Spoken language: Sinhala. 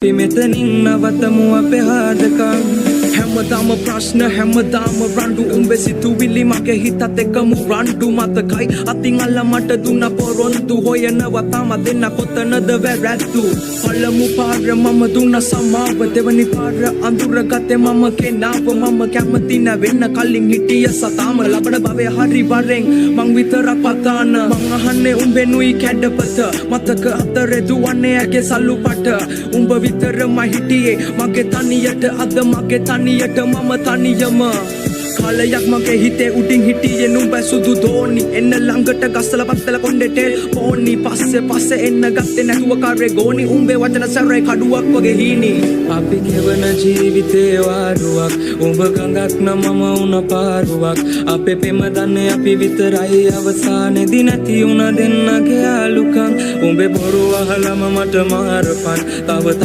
මෙතනින් නවතමු අපේ හදකම් හැමදාම ප්‍රශ්න හැමදාම රණ්ඩු උඹේ සිතුවිලි මගේ හිතත් එක්කම රණ්ඩු මතකයි අතින් අල්ල මට දුන්න පොරොන්දු හොයනවා තාම දෙන්න කොතනද වැරැද්දු පළමු පාර මම දුන්න සමාව දෙවනි පාර අඳුරගත්තේ මම කෙනාව මම කැමති නැවෙන්න කලින් හිටිය සතාම ලබන භවයේ හරි වරෙන් මං විතරක් පතාන මං අහන්නේ උඹෙනුයි කැඩපත මතක අතරේ දුවන්නේ ඇගේ සල්ලු පට උඹ විතරම හිටියේ මගේ තනියට අද මගේ තනියට මම තනියම කාලයක් මගේ හිතේ උඩින් හිටියේ නුඹ සුදු දෝනි එන්න ළඟට ගස්සලා පත්තල කොණ්ඩේ පෝනි පස්සේ එන්න ගත්තේ නැතුව කාරේ ගෝනි උඹේ වචන සැරේ කඩුවක් වගේ හීනි අපි කෙවන ජීවිතේ වාරුවක් උඹ ගඟක් නම් මම උන පාරුවක් අපේ පෙම දන්නේ අපි විතරයි අවසානේදී නැති උන දෙන්නගේ ආලුකම් උඹේ බොරු අහලම මට මාරපන් තව